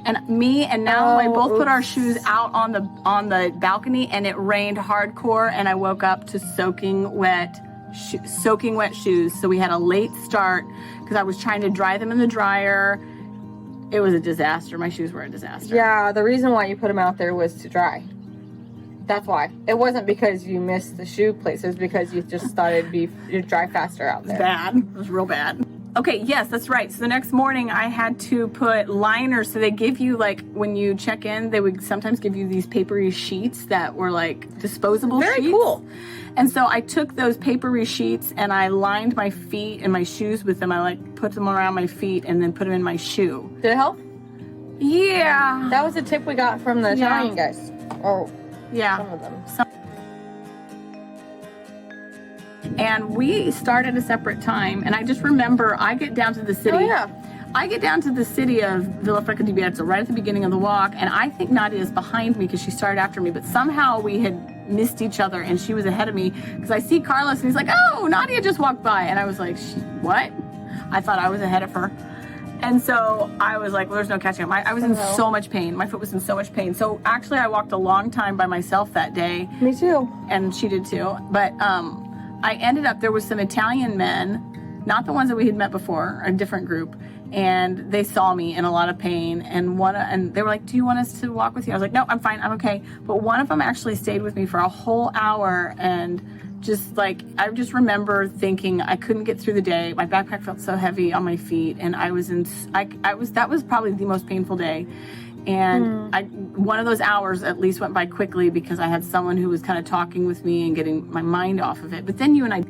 and me and now I both put our shoes out on the balcony, and it rained hardcore, and I woke up to soaking wet shoes. So we had a late start because I was trying to dry them in the dryer. It was a disaster. My shoes were a disaster. Yeah, the reason why you put them out there was to dry. That's why. It wasn't because you missed the shoe place. It was because you just thought it'd dry faster out there. Bad. It was real bad. Okay, yes, that's right. So the next morning I had to put liners. So they give you, like, when you check in, they would sometimes give you these papery sheets that were like disposable sheets. Very cool. And so I took those papery sheets and I lined my feet and my shoes with them. I like put them around my feet and then put them in my shoe. Did it help? Yeah. That was a tip we got from the Italian guys. Oh, yeah. Some of them. And we start at a separate time. And I just remember I get down to the city. Oh, yeah. I get down to the city of Villafranca di Bierzo right at the beginning of the walk. And I think Nadia is behind me because she started after me. But somehow we had missed each other and she was ahead of me. Because I see Carlos and he's like, oh, Nadia just walked by. And I was like, what? I thought I was ahead of her. And so I was like, well, there's no catching up. I was in so much pain. My foot was in so much pain. So actually I walked a long time by myself that day. Me too. And she did too. But I ended up, there was some Italian men, not the ones that we had met before, a different group. And they saw me in a lot of pain. And they were like, do you want us to walk with you? I was like, no, I'm fine. I'm okay. But one of them actually stayed with me for a whole hour. And just like, I just remember thinking I couldn't get through the day. My backpack felt so heavy on my feet. And that was probably the most painful day. And one of those hours at least went by quickly because I had someone who was kind of talking with me and getting my mind off of it. But then you and I...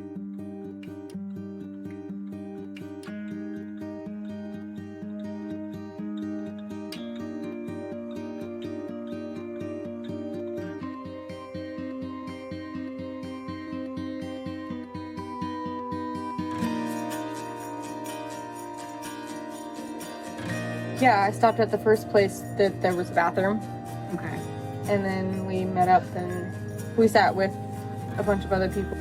Yeah, I stopped at the first place that there was a bathroom. Okay. And then we met up and we sat with a bunch of other people.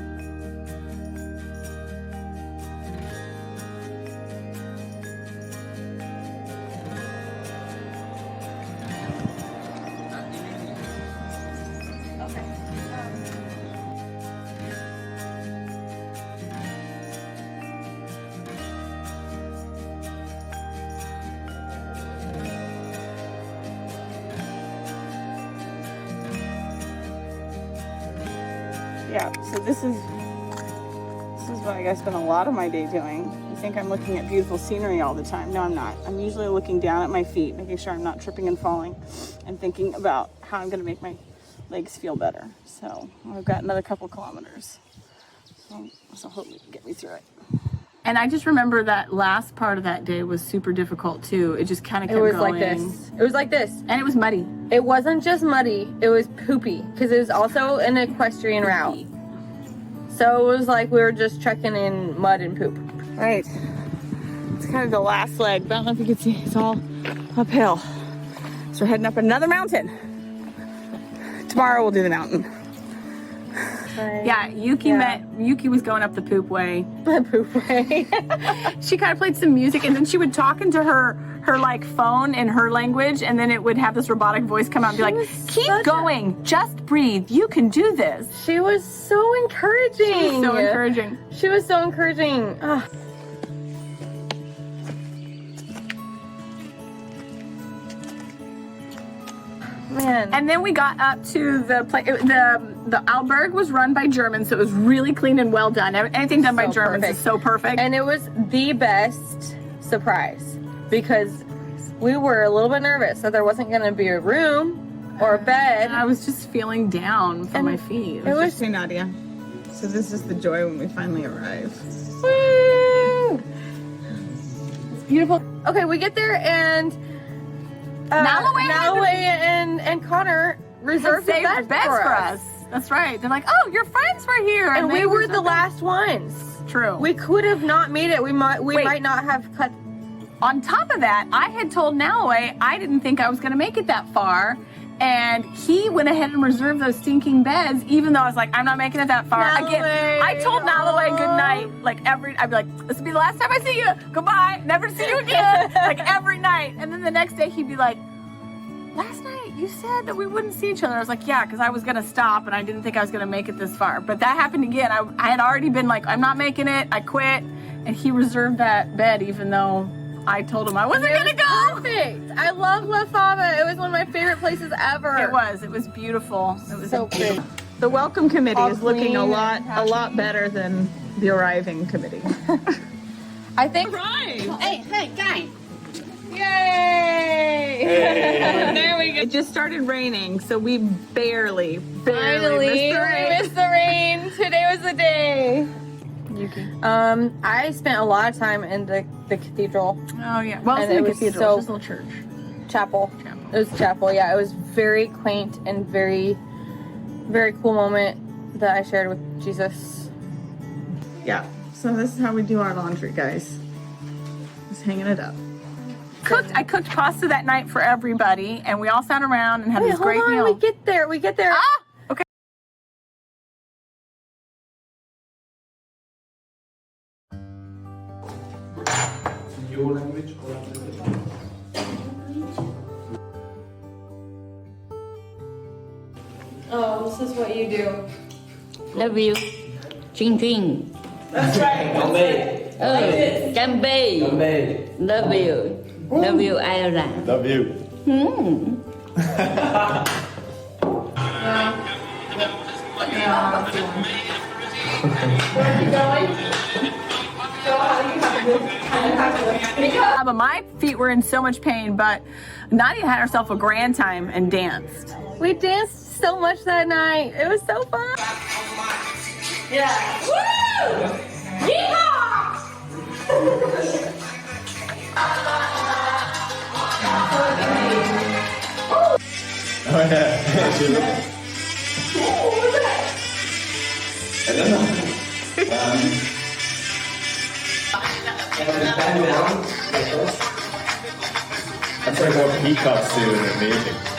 Yeah, so this is what I spend a lot of my day doing. You think I'm looking at beautiful scenery all the time. No, I'm not. I'm usually looking down at my feet, making sure I'm not tripping and falling, and thinking about how I'm gonna make my legs feel better. So I've got another couple kilometers. So hopefully get me through it. And I just remember that last part of that day was super difficult too. It just kind of kept going. It was like this. It was like this. And it was muddy. It wasn't just muddy, it was poopy, because it was also an equestrian route. So it was like we were just trekking in mud and poop. Right. It's kind of the last leg, but I don't know if you can see, it's all uphill. So we're heading up another mountain. Tomorrow we'll do the mountain. Right. Yeah, Yuki was going up the poop way. The poop way. She kind of played some music, and then she would talk into her like phone in her language, and then it would have this robotic voice come out and be like, keep going, just breathe, you can do this. She was so encouraging. She was so encouraging. Oh. Man. And then we got up to the place. The alberg was run by Germans, so it was really clean and well done. Anything done by Germans is so perfect. And it was the best surprise because we were a little bit nervous that there wasn't going to be a room or a bed. I was just feeling down from my feet. It was just Nadia. So this is the joy when we finally arrive. Woo! It's beautiful. Okay, we get there and Nalloway and Connor reserved the bed for us. That's right. They're like, oh, your friends were here. And we were the last ones. True. We could have not made it. We might not have cut. On top of that, I had told Nalloway I didn't think I was going to make it that far And he went ahead and reserved those stinking beds, even though I was like, I'm not making it that far. Nalloway. Again, I told Nalloway good night, like I'd be like, this will be the last time I see you. Goodbye. Never see you again. Like every night. And then the next day he'd be like, last night you said that we wouldn't see each other. I was like, yeah, because I was going to stop and I didn't think I was going to make it this far. But that happened again. I had already been like, I'm not making it. I quit. And he reserved that bed, even though I told him I wasn't going to go. Perfect. I love La Faba. It was one of my favorite places ever. It was beautiful. It was so pretty. The welcome committee All is looking a clean lot better than the arriving committee. I think. Right. Hey, guys. Yay! There we go. It just started raining, so we barely Finally, missed the rain. we missed the rain. Today was the day. Yuki. I spent a lot of time in the cathedral Oh, yeah. Well, it's And in it the was cathedral. so- It's just a little church. chapel. It was chapel. Yeah, it was very quaint and very, very cool moment that I shared with Jesus. Yeah. So this is how we do our laundry, guys. Just hanging it up. I cooked pasta that night for everybody, and we all sat around and had Wait, this hold great on. meal. We get there. Ah! Okay. Your language or Oh, this is what you do. Love you. Ching ching. Gambay. Cambe. Gambay. Love you. Love you, Ireland. Love you. But my feet were in so much pain, but Nadia had herself a grand time and danced. We danced so much that night. It was so fun. Oh yeah. I don't know. Stand down. That's like what peacocks do in their music.